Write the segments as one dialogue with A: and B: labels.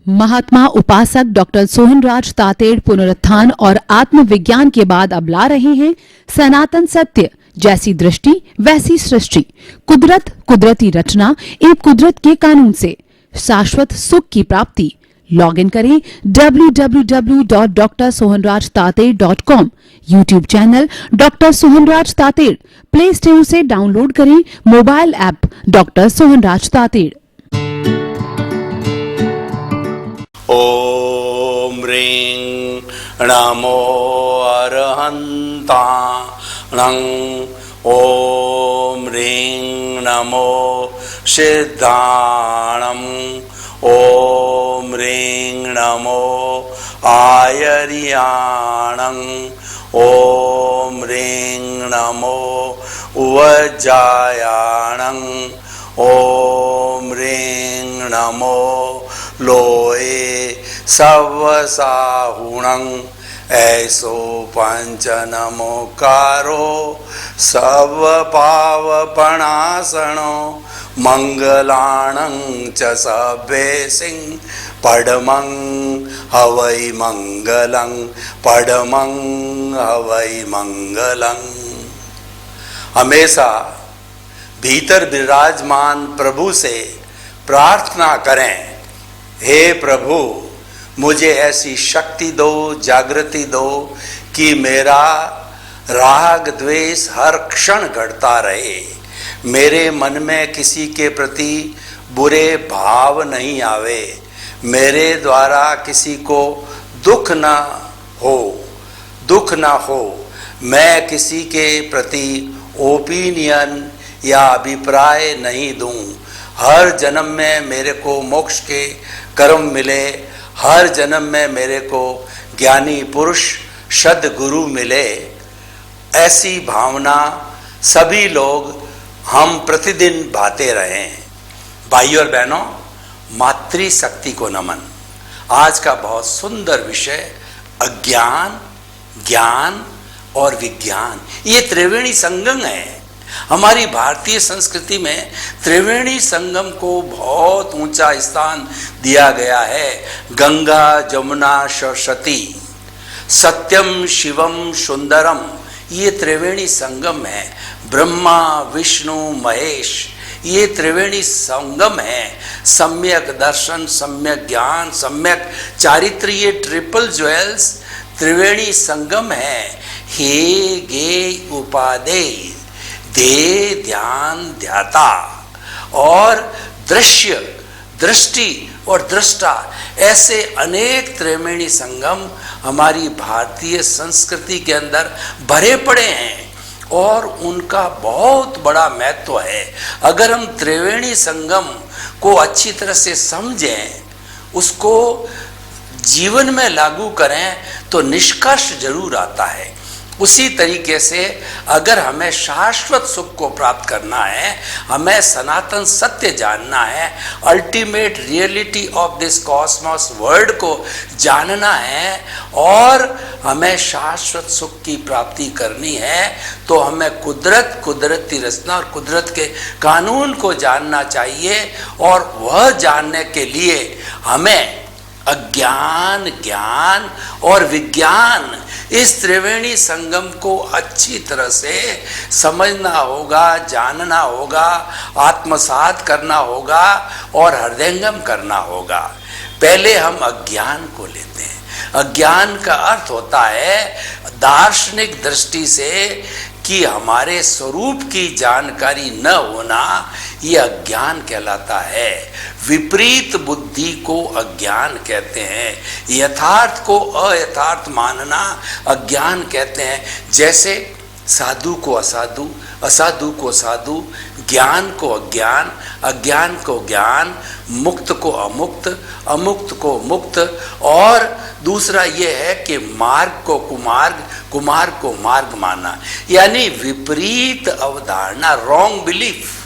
A: महात्मा उपासक डॉक्टर सोहनराज तातेड़ पुनरुत्थान और आत्मविज्ञान के बाद अब ला रहे हैं सनातन सत्य, जैसी दृष्टि वैसी सृष्टि, कुदरत, कुदरती रचना एवं कुदरत के कानून से शाश्वत सुख की प्राप्ति। लॉग इन करें www.drsohanrajtater.com, YouTube channel doctor Sohanraj Tated, play store से डाउनलोड करें mobile app doctor Sohanraj Tated.
B: ओम ह्रीं नमो अरहन्ताणं, ओम ह्रीं नमो सिद्धाणं, ओम ह्रीं नमो आयर्याणं, ओम ह्रीं नमो उवज्जायाणं, ओम ह्रीं नमो लोए सवसाहुणं। ऐसो पंच नमोकारो सब पावपणासनो, मंगलाणं च सभ्ये सिंह पडमं हवै मंगलं, पडमं हवै मंगलं। हमेशा भीतर विराजमान प्रभु से प्रार्थना करें, हे प्रभु मुझे ऐसी शक्ति दो, जागृति दो कि मेरा राग द्वेष हर क्षण घटता रहे, मेरे मन में किसी के प्रति बुरे भाव नहीं आवे, मेरे द्वारा किसी को दुख ना हो, मैं किसी के प्रति ओपिनियन या अभिप्राय नहीं दूं। हर जन्म में मेरे को मोक्ष के कर्म मिले, हर जन्म में मेरे को ज्ञानी पुरुष सद्गुरु मिले, ऐसी भावना सभी लोग हम प्रतिदिन भाते रहें। भाइयों और बहनों, मातृशक्ति को नमन। आज का बहुत सुंदर विषय अज्ञान, ज्ञान और विज्ञान, ये त्रिवेणी संगम है। हमारी भारतीय संस्कृति में त्रिवेणी संगम को बहुत ऊंचा स्थान दिया गया है। गंगा जमुना सरस्वती, सत्यम शिवम सुंदरम, ये त्रिवेणी संगम है। ब्रह्मा विष्णु महेश, ये त्रिवेणी संगम है। सम्यक दर्शन, सम्यक ज्ञान, सम्यक चारित्र, ये ट्रिपल ज्वेल्स त्रिवेणी संगम है। हे गे उपादेय, दे ध्यान ध्याता, और दृश्य दृष्टि और दृष्टा, ऐसे अनेक त्रिवेणी संगम हमारी भारतीय संस्कृति के अंदर भरे पड़े हैं और उनका बहुत बड़ा महत्व है। अगर हम त्रिवेणी संगम को अच्छी तरह से समझें, उसको जीवन में लागू करें तो निष्कर्ष जरूर आता है। उसी तरीके से अगर हमें शाश्वत सुख को प्राप्त करना है, हमें सनातन सत्य जानना है, ultimate reality of this Cosmos world को जानना है, और हमें शाश्वत सुख की प्राप्ति करनी है, तो हमें कुदरत, कुदरती रचना और कुदरत के कानून को जानना चाहिए। और वह जानने के लिए हमें अज्ञान, ज्ञान और विज्ञान, इस त्रिवेणी संगम को अच्छी तरह से समझना होगा, जानना होगा, आत्मसात करना होगा और हृदयंगम करना होगा। पहले हम अज्ञान को लेते हैं। अज्ञान का अर्थ होता है दार्शनिक दृष्टि से कि हमारे स्वरूप की जानकारी न होना, यह अज्ञान कहलाता है। विपरीत बुद्धि को अज्ञान कहते हैं। यथार्थ को अयथार्थ मानना अज्ञान कहते हैं। जैसे साधु को असाधु, असाधु को साधु, ज्ञान को अज्ञान, अज्ञान को ज्ञान, मुक्त को अमुक्त, अमुक्त को मुक्त, और दूसरा यह है कि मार्ग को कुमार्ग, कुमार्ग को मार्ग माना, यानी विपरीत अवधारणा, रॉन्ग बिलीफ।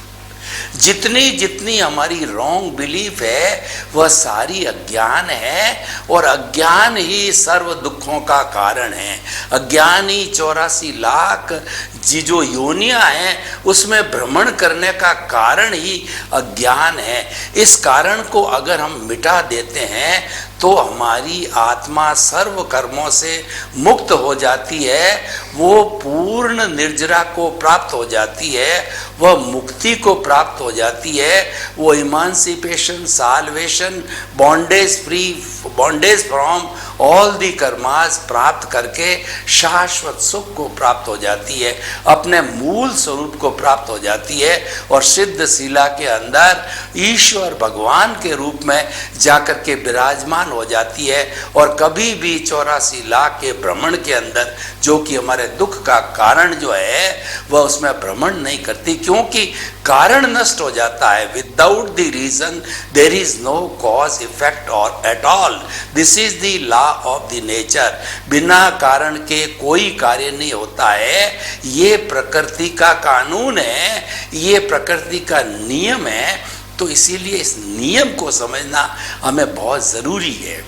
B: जितनी जितनी हमारी रॉन्ग बिलीफ है वह सारी अज्ञान है, और अज्ञान ही सर्व दुखों का कारण है। अज्ञान ही 84 लाख जो योनियां हैं उसमें भ्रमण करने का कारण ही अज्ञान है। इस कारण को अगर हम मिटा देते हैं तो हमारी आत्मा सर्व कर्मों से मुक्त हो जाती है, वो पूर्ण निर्जरा को प्राप्त हो जाती है, वह मुक्ति को प्राप्त हो जाती है, वो emancipation, salvation, bondage from all the karmas प्राप्त करके शाश्वत सुख को प्राप्त हो जाती है, अपने मूल स्वरूप को प्राप्त हो जाती है और सिद्ध शिला के अंदर ईश्वर भगवान के रूप में जाकर के विराजमान हो जाती है। और कभी भी 84 लाख के भ्रमण के अंदर जो कि हमारे दुख का कारण जो है वह उसमें भ्रमण नहीं करती, क्योंकि कारण नष्ट हो जाता है। Without the reason there is no cause effect और at all, this is the law of the nature. बिना कारण के कोई कार्य नहीं होता है, ये प्रकृति का कानून है, ये प्रकृति का नियम है। तो इसीलिए इस नियम को समझना हमें बहुत जरूरी है।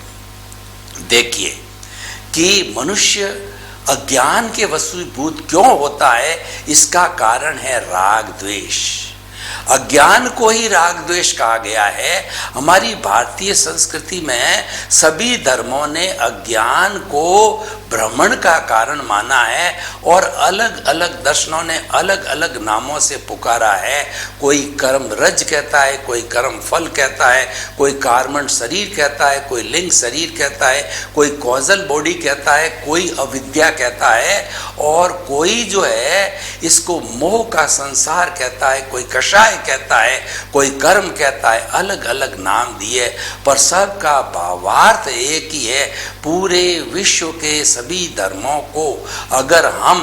B: देखिए कि मनुष्य अज्ञान के वशीभूत क्यों होता है, इसका कारण है राग द्वेष। अज्ञान को ही राग द्वेष कहा गया है। हमारी भारतीय संस्कृति में सभी धर्मों ने अज्ञान को भ्रमण का कारण माना है और अलग अलग दर्शनों ने अलग अलग नामों से पुकारा है। कोई कर्म रज कहता है, कोई कर्म फल कहता है, कोई कार्मण शरीर कहता है, कोई लिंग शरीर कहता है, कोई कॉजल बॉडी कहता है, कोई अविद्या कहता है और कोई जो है इसको मोह का संसार कहता है, कोई कषाय कहता है, कोई कर्म कहता है। अलग अलग नाम दिए पर सबका भावार्थ एक ही है। पूरे विश्व के सभी धर्मों को अगर हम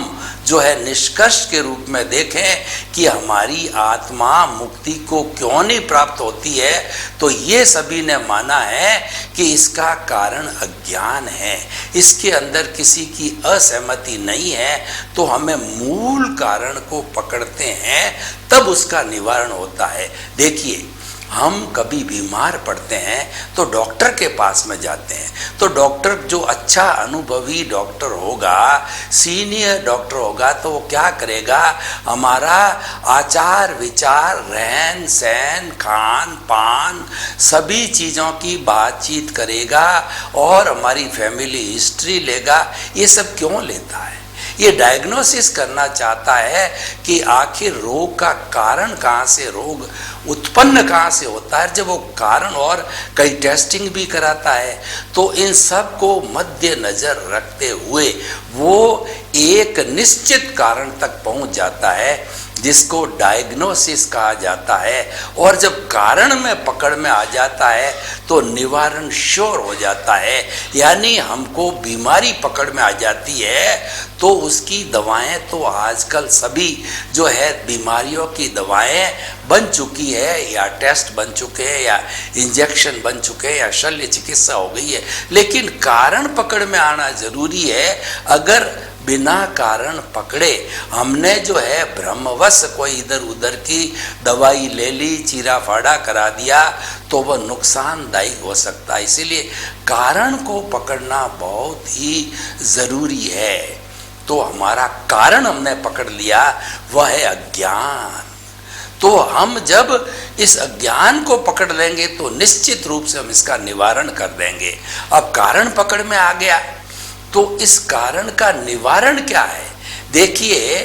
B: जो है निष्कर्ष के रूप में देखें कि हमारी आत्मा मुक्ति को क्यों नहीं प्राप्त होती है, तो ये सभी ने माना है कि इसका कारण अज्ञान है, इसके अंदर किसी की असहमति नहीं है। तो हमें मूल कारण को पकड़ते हैं तब उसका निवारण होता है। देखिए हम कभी बीमार पड़ते हैं तो डॉक्टर के पास में जाते हैं, तो डॉक्टर जो अच्छा अनुभवी डॉक्टर होगा, सीनियर डॉक्टर होगा, तो वो क्या करेगा, हमारा आचार विचार, रहन सहन, खान पान सभी चीज़ों की बातचीत करेगा और हमारी फैमिली हिस्ट्री लेगा। ये सब क्यों लेता है? ये डायग्नोसिस करना चाहता है कि आखिर रोग का कारण कहाँ से, रोग उत्पन्न कहाँ से होता है। जब वो कारण और कई टेस्टिंग भी कराता है तो इन सब को मध्य नजर रखते हुए वो एक निश्चित कारण तक पहुंच जाता है जिसको डायग्नोसिस कहा जाता है। और जब कारण में पकड़ में आ जाता है तो निवारण श्योर हो जाता है, यानी हमको बीमारी पकड़ में आ जाती है तो उसकी दवाएं तो आजकल सभी जो है बीमारियों की दवाएं बन चुकी है, या टेस्ट बन चुके हैं, या इंजेक्शन बन चुके हैं, या शल्य चिकित्सा हो गई है। लेकिन कारण पकड़ में आना जरूरी है। अगर बिना कारण पकड़े हमने जो है भ्रमवश कोई इधर उधर की दवाई ले ली, चीरा फाड़ा करा दिया, तो वह नुकसानदायी हो सकता है। इसीलिए कारण को पकड़ना बहुत ही ज़रूरी है। तो हमारा कारण हमने पकड़ लिया, वह है अज्ञान। तो हम जब इस अज्ञान को पकड़ लेंगे तो निश्चित रूप से हम इसका निवारण कर देंगे। अब कारण पकड़ में आ गया तो इस कारण का निवारण क्या है? देखिए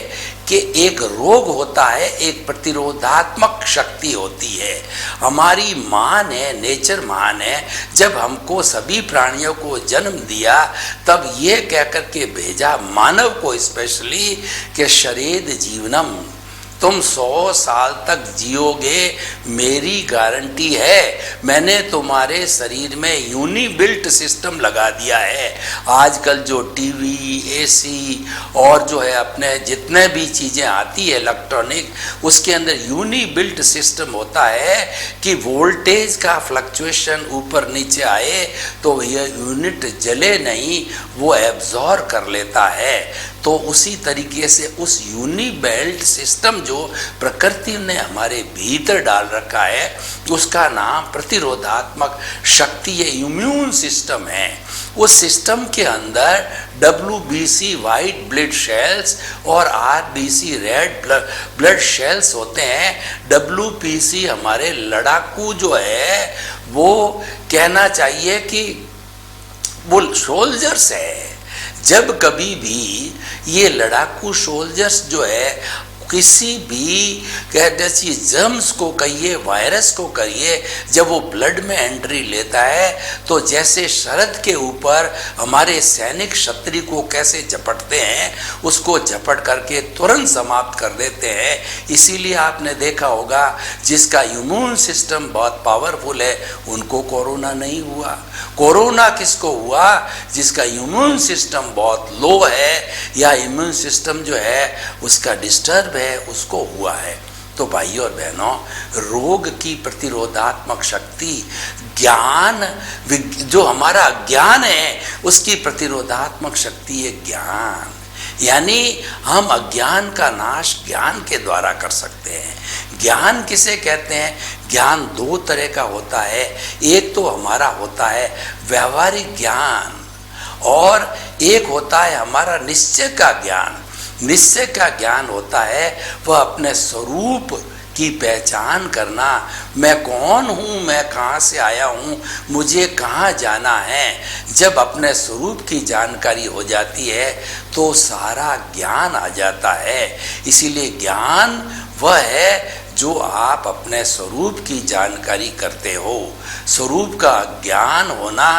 B: कि एक रोग होता है, एक प्रतिरोधात्मक शक्ति होती है। हमारी महान है, नेचर महान है। जब हमको सभी प्राणियों को जन्म दिया तब ये कहकर के भेजा मानव को स्पेशली कि शरीर जीवनम, तुम 100 साल तक जियोगे, मेरी गारंटी है। मैंने तुम्हारे शरीर में यूनिबिल्ट सिस्टम लगा दिया है। आजकल जो टीवी, एसी और जो है अपने जितने भी चीज़ें आती है इलेक्ट्रॉनिक, उसके अंदर यूनिबिल्ट सिस्टम होता है कि वोल्टेज का फ्लक्चुएशन ऊपर नीचे आए तो यह यूनिट जले नहीं, वो एब्जॉर्ब कर लेता है। तो उसी तरीके से उस यूनिबेल्ट सिस्टम जो प्रकृति ने हमारे भीतर डाल रखा है उसका नाम प्रतिरोधात्मक शक्ति, ये इम्यून सिस्टम है। उस सिस्टम के अंदर WBC वाइट ब्लड सेल्स और RBC रेड ब्लड सेल्स होते हैं। WBC हमारे लड़ाकू जो है वो कहना चाहिए कि वो सोल्जर्स है। जब कभी भी ये लड़ाकू सोल्जर्स जो है किसी भी जैसी जर्म्स को कहिए, वायरस को कहिए, जब वो ब्लड में एंट्री लेता है तो जैसे शरद के ऊपर हमारे सैनिक क्षत्रिय को कैसे झपटते हैं, उसको झपट करके तुरंत समाप्त कर देते हैं। इसीलिए आपने देखा होगा जिसका इम्यून सिस्टम बहुत पावरफुल है उनको कोरोना नहीं हुआ। कोरोना किसको हुआ? जिसका इम्यून सिस्टम बहुत लो है या इम्यून सिस्टम जो है उसका डिस्टर्ब है, उसको हुआ है। तो भाइयों और बहनों, रोग की प्रतिरोधात्मक शक्ति, ज्ञान, जो हमारा ज्ञान है उसकी प्रतिरोधात्मक शक्ति है ज्ञान। यानी हम अज्ञान का नाश ज्ञान के द्वारा कर सकते हैं। ज्ञान किसे कहते हैं? ज्ञान दो तरह का होता है। एक तो हमारा होता है व्यवहारिक ज्ञान और एक होता है हमारा निश्चय का ज्ञान। निश्चय का ज्ञान होता है वह अपने स्वरूप की पहचान करना, मैं कौन हूँ, मैं कहाँ से आया हूँ, मुझे कहाँ जाना है। जब अपने स्वरूप की जानकारी हो जाती है तो सारा ज्ञान आ जाता है। इसीलिए ज्ञान वह है जो आप अपने स्वरूप की जानकारी करते हो। स्वरूप का ज्ञान होना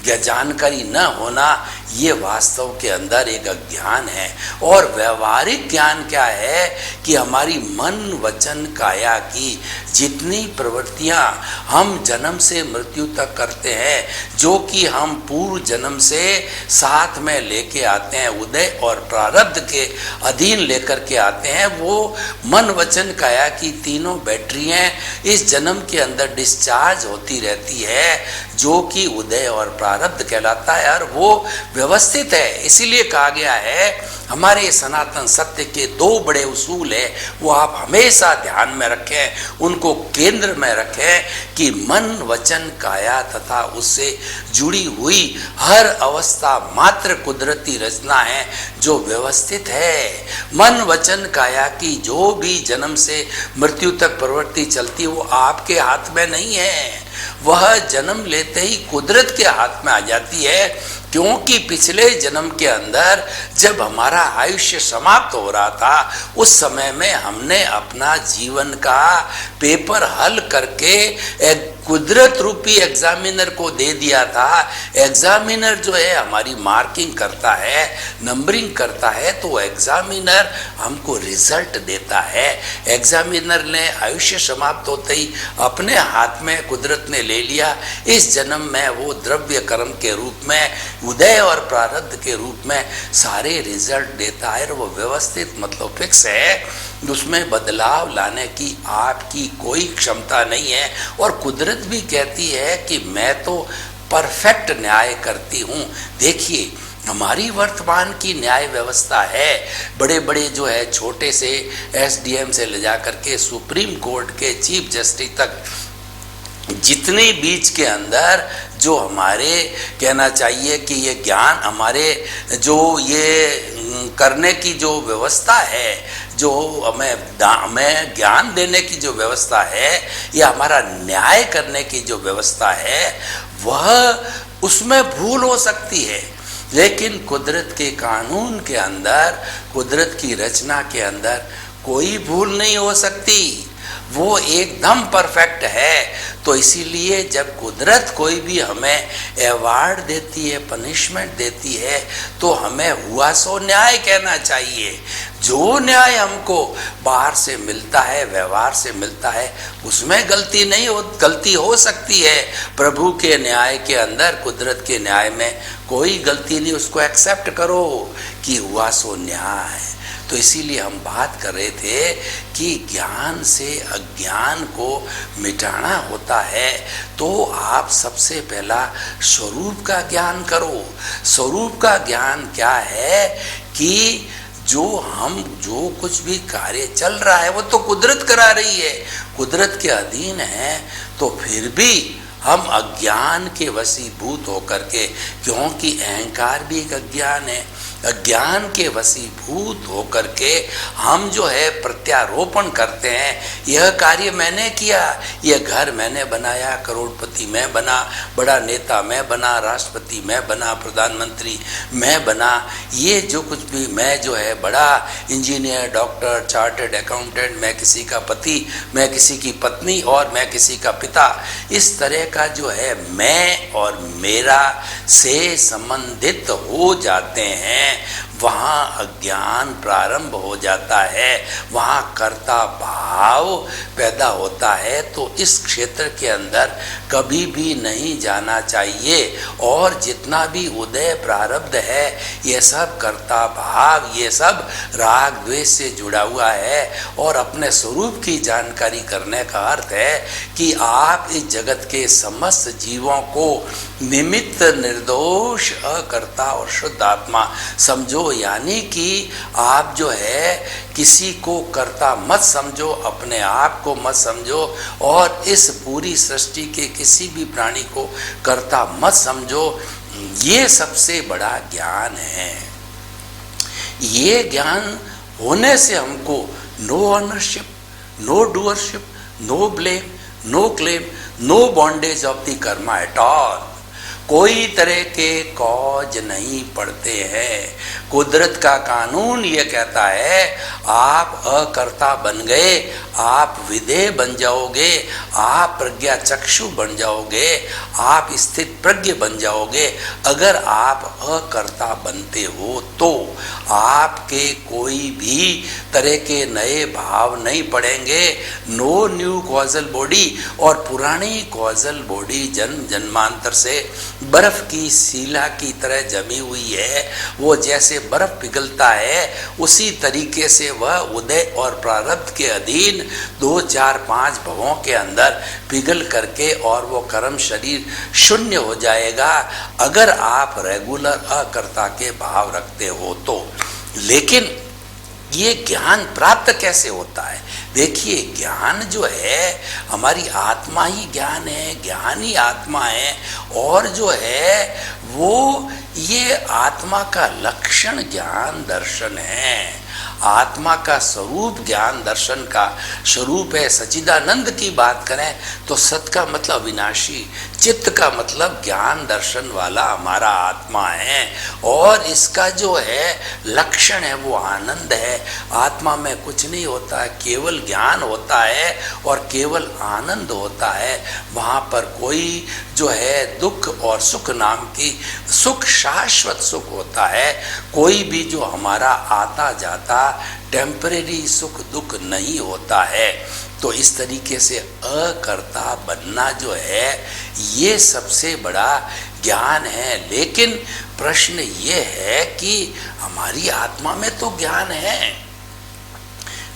B: या जानकारी न होना ये वास्तव के अंदर एक अज्ञान है। और व्यवहारिक ज्ञान क्या है कि हमारी मन वचन काया की जितनी प्रवृत्तियां हम जन्म से मृत्यु तक करते हैं, जो कि हम पूर्व जन्म से साथ में लेके आते हैं, उदय और प्रारब्ध के अधीन लेकर के आते हैं, वो मन वचन काया की तीनों बैटरियां इस जन्म के अंदर डिस्चार्ज होती रहती है, जो कि उदय और प्रारब्ध कहलाता है और वो व्यवस्थित है। इसीलिए कहा गया है हमारे सनातन सत्य के दो बड़े उसूल है, वो आप हमेशा ध्यान में रखें, उनको केंद्र में रखें कि मन वचन काया तथा उससे जुड़ी हुई हर अवस्था मात्र कुदरती रचना है जो व्यवस्थित है। मन वचन काया की जो भी जन्म से मृत्यु तक प्रवृत्ति चलती है वो आपके हाथ में नहीं है, वह जन्म लेते ही कुदरत के हाथ में आ जाती है। क्योंकि पिछले जन्म के अंदर जब हमारा आयुष्य समाप्त हो रहा था उस समय में हमने अपना जीवन का पेपर हल करके एक कुदरत रूपी एग्जामिनर को दे दिया था। एग्जामिनर जो है हमारी मार्किंग करता है, नंबरिंग करता है, तो एग्जामिनर हमको रिजल्ट देता है। एग्जामिनर ने आयुष्य समाप्त होते ही अपने हाथ में कुदरत ने ले लिया। इस जन्म में वो द्रव्य कर्म के रूप में, उदय और प्रारब्ध के रूप में सारे रिजल्ट देता है और वो व्यवस्थित मतलब फिक्स है, उसमें बदलाव लाने की आपकी कोई क्षमता नहीं है। और कुदरत भी कहती है कि मैं तो परफेक्ट न्याय करती हूँ। देखिए हमारी वर्तमान की न्याय व्यवस्था है, बड़े बड़े जो है छोटे से SDM से ले जा करके सुप्रीम कोर्ट के चीफ जस्टिस तक जितने बीच के अंदर जो हमारे कहना चाहिए कि ये ज्ञान हमारे जो ये करने की जो व्यवस्था है, जो हमें ज्ञान देने की जो व्यवस्था है या हमारा न्याय करने की जो व्यवस्था है, वह उसमें भूल हो सकती है, लेकिन कुदरत के कानून के अंदर, कुदरत की रचना के अंदर कोई भूल नहीं हो सकती, वो एकदम परफेक्ट है। तो इसीलिए जब कुदरत कोई भी हमें अवार्ड देती है, पनिशमेंट देती है, तो हमें हुआ सो न्याय कहना चाहिए। जो न्याय हमको बाहर से मिलता है, व्यवहार से मिलता है, उसमें गलती हो सकती है। प्रभु के न्याय के अंदर, कुदरत के न्याय में कोई गलती नहीं, उसको एक्सेप्ट करो कि हुआ सो न्याय। तो इसीलिए हम बात कर रहे थे कि ज्ञान से अज्ञान को मिटाना होता है। तो आप सबसे पहला स्वरूप का ज्ञान करो। स्वरूप का ज्ञान क्या है कि जो कुछ भी कार्य चल रहा है वो तो कुदरत करा रही है, कुदरत के अधीन है, तो फिर भी हम अज्ञान के वशीभूत होकर के, क्योंकि अहंकार भी एक अज्ञान है, अज्ञान के वशीभूत होकर के हम जो है प्रत्यारोपण करते हैं, यह कार्य मैंने किया, यह घर मैंने बनाया, करोड़पति मैं बना, बड़ा नेता मैं बना, राष्ट्रपति मैं बना, प्रधानमंत्री मैं बना, ये जो कुछ भी मैं जो है बड़ा इंजीनियर, डॉक्टर, चार्टर्ड अकाउंटेंट, मैं किसी का पति, मैं किसी की पत्नी और मैं किसी का पिता, इस तरह का जो है मैं और मेरा से संबंधित हो जाते हैं, वहाँ अज्ञान प्रारंभ हो जाता है, वहाँ कर्ता भाव पैदा होता है। तो इस क्षेत्र के अंदर कभी भी नहीं जाना चाहिए। और जितना भी उदय प्रारब्ध है ये सब कर्ता भाव, ये सब राग द्वेष से जुड़ा हुआ है। और अपने स्वरूप की जानकारी करने का अर्थ है कि आप इस जगत के समस्त जीवों को निमित्त, निर्दोष, अकर्ता और शुद्ध आत्मा समझो। यानी कि आप जो है किसी को कर्ता मत समझो, अपने आप को मत समझो, और इस पूरी सृष्टि के किसी भी प्राणी को कर्ता मत समझो। ये सबसे बड़ा ज्ञान है। ये ज्ञान होने से हमको no ownership, no doership, no blame, no claim, no bondage of the karma at all, कोई तरह के कॉज नहीं पड़ते हैं। कुदरत का कानून ये कहता है आप अकर्ता बन गए, आप विधेय बन जाओगे, आप प्रज्ञा चक्षु बन जाओगे, आप स्थित प्रज्ञ बन जाओगे। अगर आप अकर्ता बनते हो तो आपके कोई भी तरह के नए भाव नहीं पड़ेंगे। नो न्यू कॉजल बॉडी, और पुरानी कॉजल बॉडी जन्म जन्मांतर से बर्फ की शिला की तरह जमी हुई है। वो जैसे बर्फ पिघलता है उसी तरीके से वह उदय और प्रारब्ध के अधीन 2, 4, 5 भवों के अंदर पिघल करके और वो कर्म शरीर शून्य हो जाएगा, अगर आप रेगुलर अकर्ता के भाव रखते हो तो। लेकिन ये ज्ञान प्राप्त कैसे होता है? देखिए, ज्ञान जो है हमारी आत्मा ही ज्ञान है, ज्ञान ही आत्मा है। और जो है वो ये आत्मा का लक्षण ज्ञान दर्शन है। आत्मा का स्वरूप ज्ञान दर्शन का स्वरूप है। सच्चिदानंद की बात करें तो सत का मतलब विनाशी, चित्त का मतलब ज्ञान दर्शन वाला हमारा आत्मा है। और इसका जो है लक्षण है वो आनंद है। आत्मा में कुछ नहीं होता है, केवल ज्ञान होता है और केवल आनंद होता है। वहाँ पर कोई जो है दुख और सुख नाम की, सुख शाश्वत सुख होता है। कोई भी जो हमारा आता जाता टेम्परेरी सुख दुख नहीं होता है। तो इस तरीके से अकर्ता बनना जो है ये सबसे बड़ा ज्ञान है। लेकिन प्रश्न ये है कि हमारी आत्मा में तो ज्ञान है,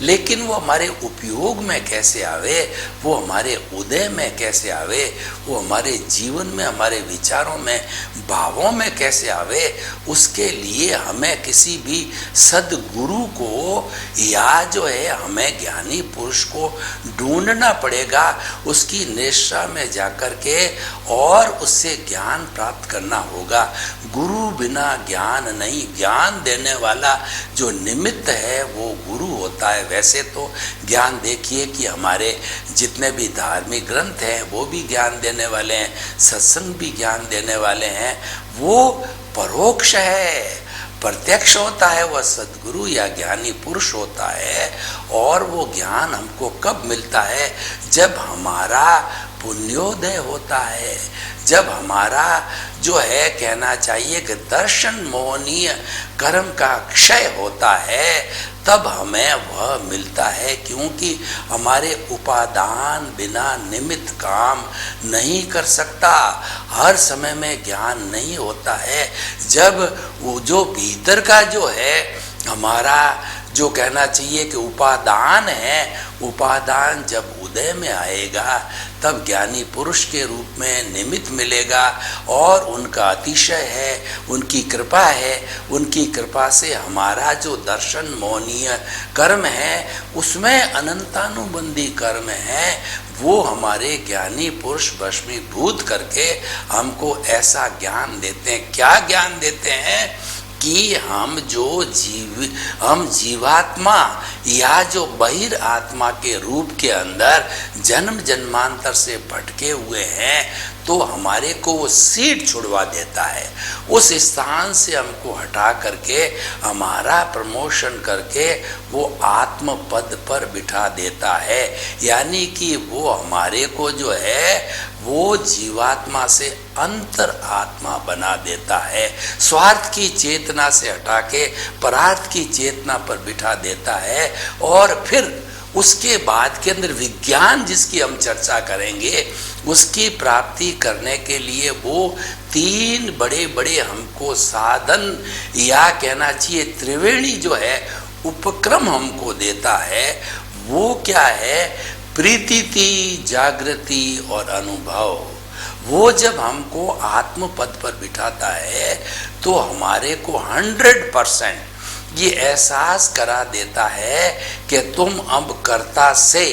B: लेकिन वो हमारे उपयोग में कैसे आवे, वो हमारे उदय में कैसे आवे, वो हमारे जीवन में, हमारे विचारों में, भावों में कैसे आवे, उसके लिए हमें किसी भी सद्गुरु को या जो है हमें ज्ञानी पुरुष को ढूंढना पड़ेगा, उसकी निष्ठा में जाकर के और उससे ज्ञान प्राप्त करना होगा। गुरु बिना ज्ञान नहीं। ज्ञान देने वाला जो निमित्त है वो गुरु होता है। वैसे तो ज्ञान देखिए कि हमारे जितने भी धार्मिक ग्रंथ हैं वो भी ज्ञान देने वाले हैं, सत्संग भी ज्ञान देने वाले हैं। वो परोक्ष है, प्रत्यक्ष होता है, वह सद्गुरु या ज्ञानी पुरुष होता है। और वो ज्ञान हमको कब मिलता है? जब हमारा पुण्योदय होता है, जब हमारा जो है कहना चाहिए कि दर्शन मोहनीय कर्म का क्षय होता है, तब हमें वह मिलता है। क्योंकि हमारे उपादान बिना निमित्त काम नहीं कर सकता। हर समय में ज्ञान नहीं होता है। जब वो जो भीतर का जो है हमारा जो कहना चाहिए कि उपादान है, उपादान जब उदय में आएगा तब ज्ञानी पुरुष के रूप में निमित्त मिलेगा और उनका अतिशय है, उनकी कृपा है। उनकी कृपा से हमारा जो दर्शन मोहनीय कर्म है उसमें अनंतानुबंधी कर्म है, वो हमारे ज्ञानी पुरुष भस्मीभूत करके हमको ऐसा ज्ञान देते हैं। क्या ज्ञान देते हैं कि हम जीवात्मा या जो बहिर आत्मा के रूप के अंदर जन्म जन्मांतर से भटके हुए हैं, तो हमारे को वो सीट छुड़वा देता है। उस स्थान से हमको हटा करके हमारा प्रमोशन करके वो आत्म पद पर बिठा देता है। यानी कि वो हमारे को जो है वो जीवात्मा से अंतर आत्मा बना देता है। स्वार्थ की चेतना से हटा के परार्थ की चेतना पर बिठा देता है। और फिर उसके बाद के अंदर विज्ञान जिसकी हम चर्चा करेंगे, उसकी प्राप्ति करने के लिए वो 3 बड़े बड़े हमको साधन या कहना चाहिए त्रिवेणी जो है उपक्रम हमको देता है। वो क्या है? प्रीति, जागृति और अनुभव। वो जब हमको आत्म पद पर बिठाता है तो हमारे को 100% ये एहसास करा देता है कि तुम अब कर्ता से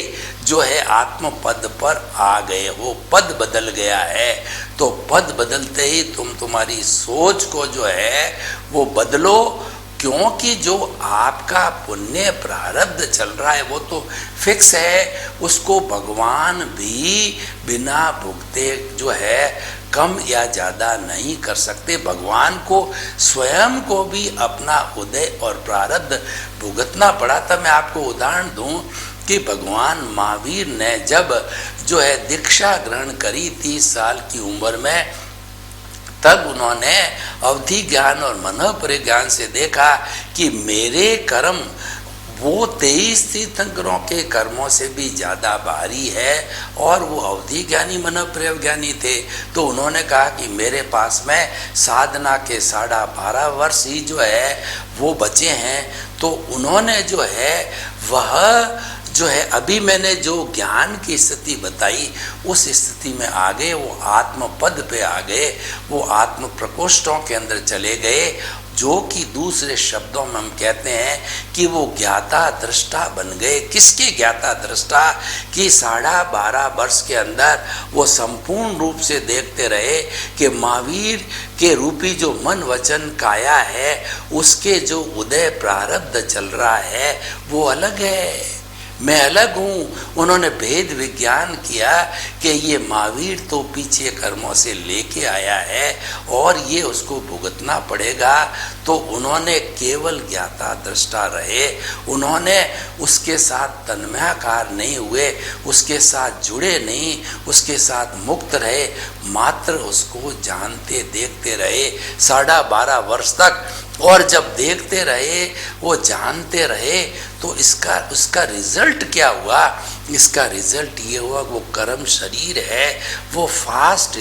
B: जो है आत्म पद पर आ गए हो, पद बदल गया है। तो पद बदलते ही तुम तुम्हारी सोच को जो है वो बदलो, क्योंकि जो आपका पुण्य प्रारब्ध चल रहा है वो तो फिक्स है, उसको भगवान भी बिना भुगते जो है कम या ज़्यादा नहीं कर सकते। भगवान को स्वयं को भी अपना उदय और प्रारब्ध भुगतना पड़ा था। मैं आपको उदाहरण दूं कि भगवान महावीर ने जब जो है दीक्षा ग्रहण करी 30 साल की उम्र में, तब उन्होंने अवधि ज्ञान और मनः परिज्ञान से देखा कि मेरे कर्म वो 23 तीर्थंकरों के कर्मों से भी ज़्यादा भारी है और वो अवधि ज्ञानी मनः परिज्ञानी थे। तो उन्होंने कहा कि मेरे पास में साधना के 12.5 वर्ष ही जो है वो बचे हैं। तो उन्होंने जो है वह जो है अभी मैंने जो ज्ञान की स्थिति बताई उस स्थिति में आ गए, वो आत्म पद पे आ गए, वो आत्म प्रकोष्ठों के अंदर चले गए, जो कि दूसरे शब्दों में हम कहते हैं कि वो ज्ञाता दृष्टा बन गए। किसके ज्ञाता दृष्टा? कि 12.5 वर्ष के अंदर वो संपूर्ण रूप से देखते रहे कि महावीर के रूपी जो मन वचन काया है उसके जो उदय प्रारब्ध चल रहा है वो अलग है, मैं अलग हूँ। उन्होंने भेद विज्ञान किया कि ये महावीर तो पीछे कर्मों से लेके आया है और ये उसको भुगतना पड़ेगा। तो उन्होंने केवल ज्ञाता दृष्टा रहे, उन्होंने उसके साथ तन्मयाकार नहीं हुए, उसके साथ जुड़े नहीं, उसके साथ मुक्त रहे, मात्र उसको जानते देखते रहे 12.5 वर्ष तक। और जब देखते रहे, वो जानते रहे, तो उसका रिजल्ट क्या हुआ? इसका रिजल्ट ये हुआ वो कर्म शरीर है वो फास्ट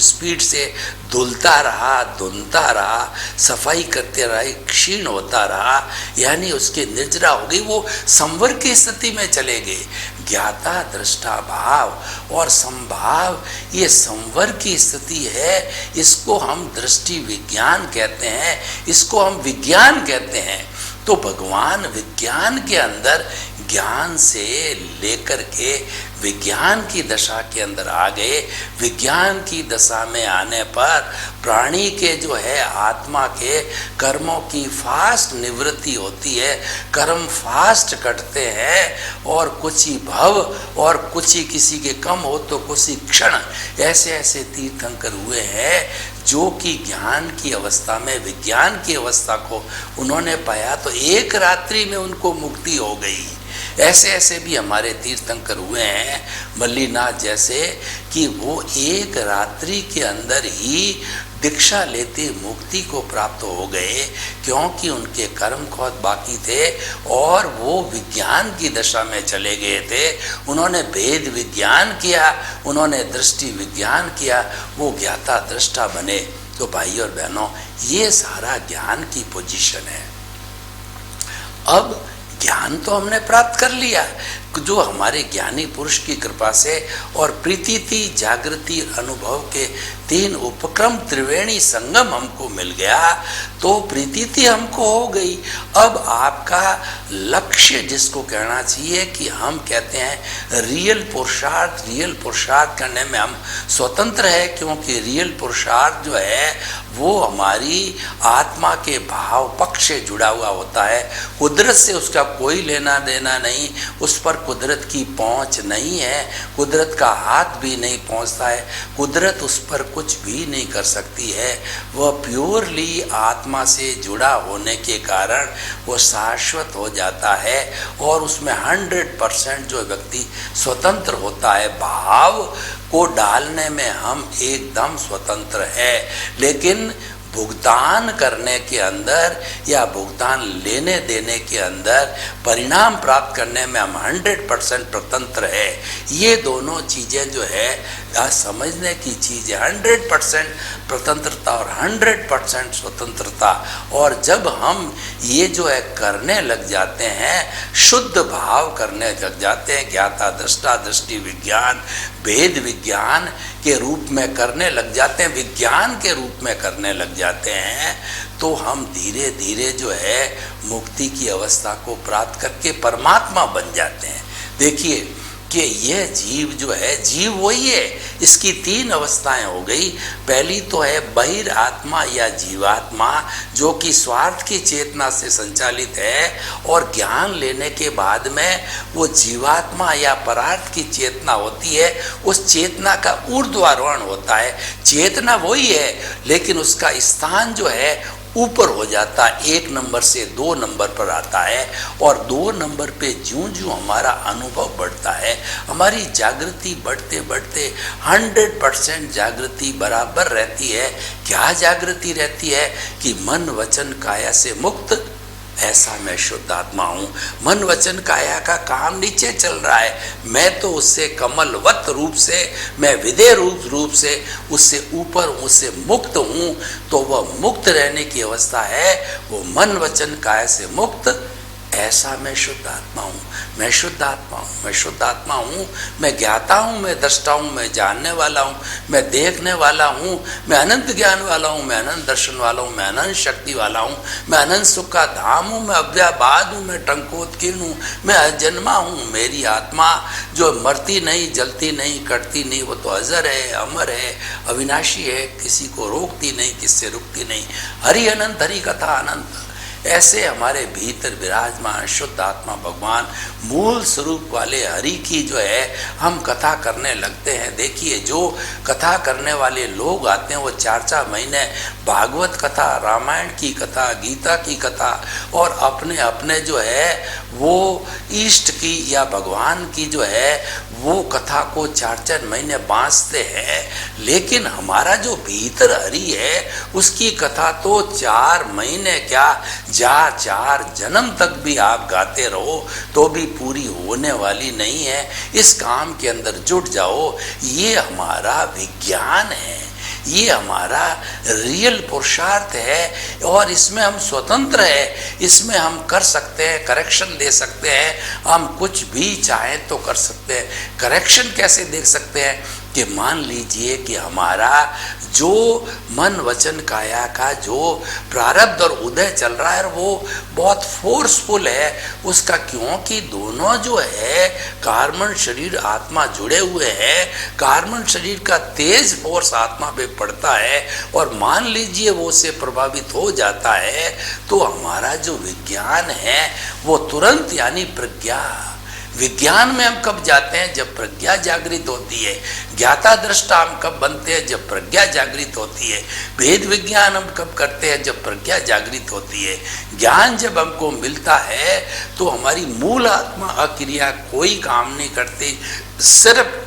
B: स्पीड से धुलता रहा, धुनता रहा, सफाई करते रहे, क्षीण होता रहा, यानी उसकी निर्जरा हो गई, वो संवर की स्थिति में चले गए। ज्ञाता दृष्टा भाव और संभाव ये संवर की स्थिति है। इसको हम दृष्टि विज्ञान कहते हैं, इसको हम विज्ञान कहते हैं। तो भगवान विज्ञान के अंदर ज्ञान से लेकर के विज्ञान की दशा के अंदर आ गए। विज्ञान की दशा में आने पर प्राणी के जो है आत्मा के कर्मों की फास्ट निवृत्ति होती है, कर्म फास्ट कटते हैं और कुछ ही भव और कुछ ही किसी के कम हो तो कुछ ही क्षण, ऐसे ऐसे तीर्थंकर हुए हैं जो कि ज्ञान की अवस्था में विज्ञान की अवस्था को उन्होंने पाया तो एक रात्रि में उनको मुक्ति हो गई। ऐसे ऐसे भी हमारे तीर्थंकर हुए हैं, मल्लीनाथ जैसे, कि वो एक रात्रि के अंदर ही दीक्षा लेते मुक्ति को प्राप्त हो गए, क्योंकि उनके कर्म बहुत बाकी थे और वो विज्ञान की दशा में चले गए थे। उन्होंने भेद विज्ञान किया, उन्होंने दृष्टि विज्ञान किया, वो ज्ञाता दृष्टा बने। तो भाई और बहनों, ये सारा ज्ञान की पोजीशन है। अब ज्ञान तो हमने प्राप्त कर लिया, जो हमारे ज्ञानी पुरुष की कृपा से और प्रीति जागृति अनुभव के 3 उपक्रम त्रिवेणी संगम हमको मिल गया, तो प्रीति हमको हो गई। अब आपका लक्ष्य जिसको कहना चाहिए कि हम कहते हैं रियल पुरुषार्थ करने में हम स्वतंत्र है, क्योंकि रियल पुरुषार्थ जो है वो हमारी आत्मा के भाव पक्ष से जुड़ा हुआ होता है। कुदरत से उसका कोई लेना देना नहीं, उस पर कुदरत की पहुंच नहीं है, कुदरत का हाथ भी नहीं पहुंचता है, कुदरत उस पर कुछ भी नहीं कर सकती है। वह प्योरली आत्मा से जुड़ा होने के कारण वो शाश्वत हो जाता है और उसमें 100% जो व्यक्ति स्वतंत्र होता है, भाव को डालने में हम एकदम स्वतंत्र है। लेकिन भुगतान करने के अंदर या भुगतान लेने देने के अंदर परिणाम प्राप्त करने में हम 100% स्वतंत्र है। ये दोनों चीज़ें जो है समझने की चीज़ है, 100% स्वतंत्रता और 100% स्वतंत्रता। और जब हम ये जो है करने लग जाते हैं, शुद्ध भाव करने लग जाते हैं, ज्ञाता दृष्टा दृष्टि विज्ञान भेद विज्ञान के रूप में करने लग जाते हैं, विज्ञान के रूप में करने लग जाते हैं, तो हम धीरे धीरे जो है मुक्ति की अवस्था को प्राप्त करके परमात्मा बन जाते हैं। देखिए कि यह जीव जो है, जीव वही है, इसकी 3 अवस्थाएं हो गई। पहली तो है बहिर आत्मा या जीवात्मा, जो कि स्वार्थ की चेतना से संचालित है, और ज्ञान लेने के बाद में वो जीवात्मा या परार्थ की चेतना होती है। उस चेतना का ऊर्ध्वारोहण होता है। चेतना वही है, लेकिन उसका स्थान जो है ऊपर हो जाता है, 1 नंबर से 2 नंबर पर आता है, और 2 नंबर पे ज्यों ज्यों हमारा अनुभव बढ़ता है, हमारी जागृति बढ़ते बढ़ते 100% जागृति बराबर रहती है। क्या जागृति रहती है कि मन वचन काया से मुक्त, ऐसा मैं शुद्ध आत्मा हूँ। मन वचन काया का काम नीचे चल रहा है, मैं तो उससे कमलवत रूप से, मैं विधेय रूप से उससे ऊपर, उससे मुक्त हूँ। तो वह मुक्त रहने की अवस्था है, वो मन वचन काया से मुक्त, ऐसा मैं शुद्ध आत्मा हूँ। मैं शुद्ध आत्मा हूँ, मैं शुद्ध आत्मा हूँ, मैं ज्ञाता हूँ, मैं दृष्टा हूँ, मैं जानने वाला हूँ, मैं देखने वाला हूँ, मैं अनंत ज्ञान वाला हूँ, मैं अनंत दर्शन वाला हूँ, मैं अनंत शक्ति वाला हूँ, मैं अनंत सुख का धाम हूँ, मैं अव्याबाद हूँ, मैं टंकोत्कीर्ण हूँ, मैं अजन्मा हूँ। मेरी आत्मा जो मरती नहीं, जलती नहीं, कटती नहीं, वो तो अजर है, अमर है, अविनाशी है, किसी को रोकती नहीं, किससे रुकती नहीं। हरि अनंत, हरि कथा अनंत। ऐसे हमारे भीतर विराजमान शुद्ध आत्मा भगवान मूल स्वरूप वाले हरि की जो है हम कथा करने लगते हैं। देखिए, जो कथा करने वाले लोग आते हैं वो 4-4 महीने भागवत कथा, रामायण की कथा, गीता की कथा और अपने अपने जो है वो इष्ट की या भगवान की जो है वो कथा को 4-4 महीने बाँचते हैं। लेकिन हमारा जो भीतर हरि है उसकी कथा तो 4 महीने क्या, 4 जन्म तक भी आप गाते रहो तो भी पूरी होने वाली नहीं है। इस काम के अंदर जुट जाओ। ये हमारा विज्ञान है, ये हमारा रियल पुरुषार्थ है और इसमें हम स्वतंत्र है। इसमें हम कर सकते हैं, करेक्शन दे सकते हैं, हम कुछ भी चाहें तो कर सकते हैं। करेक्शन कैसे देख सकते हैं कि मान लीजिए कि हमारा जो मन वचन काया का जो प्रारब्ध और उदय चल रहा है वो बहुत फोर्सफुल है उसका, क्योंकि दोनों जो है कार्बन शरीर आत्मा जुड़े हुए हैं। कार्बन शरीर का तेज फोर्स आत्मा पे पड़ता है और मान लीजिए वो से प्रभावित हो जाता है तो हमारा जो विज्ञान है वो तुरंत, यानी प्रज्ञा, विज्ञान में हम कब जाते हैं? जब प्रज्ञा जागृत होती है। ज्ञाता दृष्टा हम कब बनते हैं? जब प्रज्ञा जागृत होती है। भेद विज्ञान हम कब करते हैं? जब प्रज्ञा जागृत होती है। ज्ञान जब हमको मिलता है तो हमारी मूल आत्मा अक्रिया कोई काम नहीं करती, सिर्फ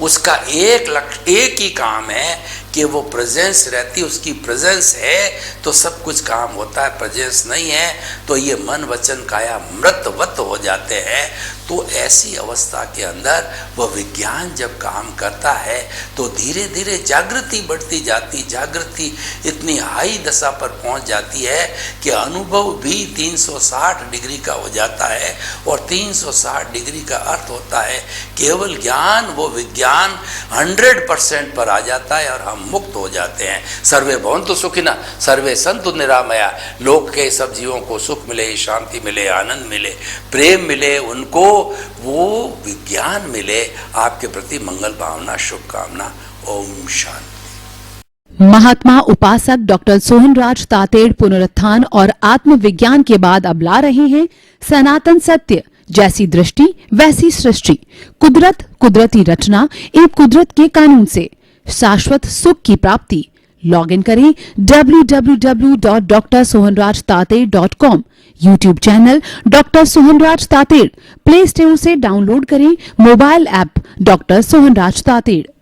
B: उसका एक लक्ष्य, एक ही काम है कि वो प्रेजेंस रहती, उसकी प्रेजेंस है तो सब कुछ काम होता है, प्रेजेंस नहीं है तो ये मन वचन काया मृतवत हो जाते हैं। तो ऐसी अवस्था के अंदर वह विज्ञान जब काम करता है तो धीरे धीरे जागृति बढ़ती जाती, जागृति इतनी हाई दशा पर पहुंच जाती है कि अनुभव भी 360 डिग्री का हो जाता है। और 360 डिग्री का अर्थ होता है केवल ज्ञान, वो विज्ञान 100% पर आ जाता है और हम मुक्त हो जाते हैं। सर्वे भवन्तु सुखिनः, सर्वे सन्तु निरामया। लोक के सब जीवों को सुख मिले, शांति मिले, आनंद मिले, प्रेम मिले, उनको वो विज्ञान मिले। आपके प्रति मंगल भावना, शुभकामना। ओम शांति।
A: महात्मा उपासक डॉक्टर सोहनराज तातेड़ पुनरुत्थान और आत्मविज्ञान के बाद अब ला रहे हैं सनातन सत्य, जैसी दृष्टि वैसी सृष्टि, कुदरत, कुदरती रचना एवं कुदरत के कानून से शाश्वत सुख की प्राप्ति। लॉग इन करें www.drsohanrajtater.com। YouTube channel doctor Sohanraj Tated, play store से डाउनलोड करें mobile app doctor Sohanraj Tated.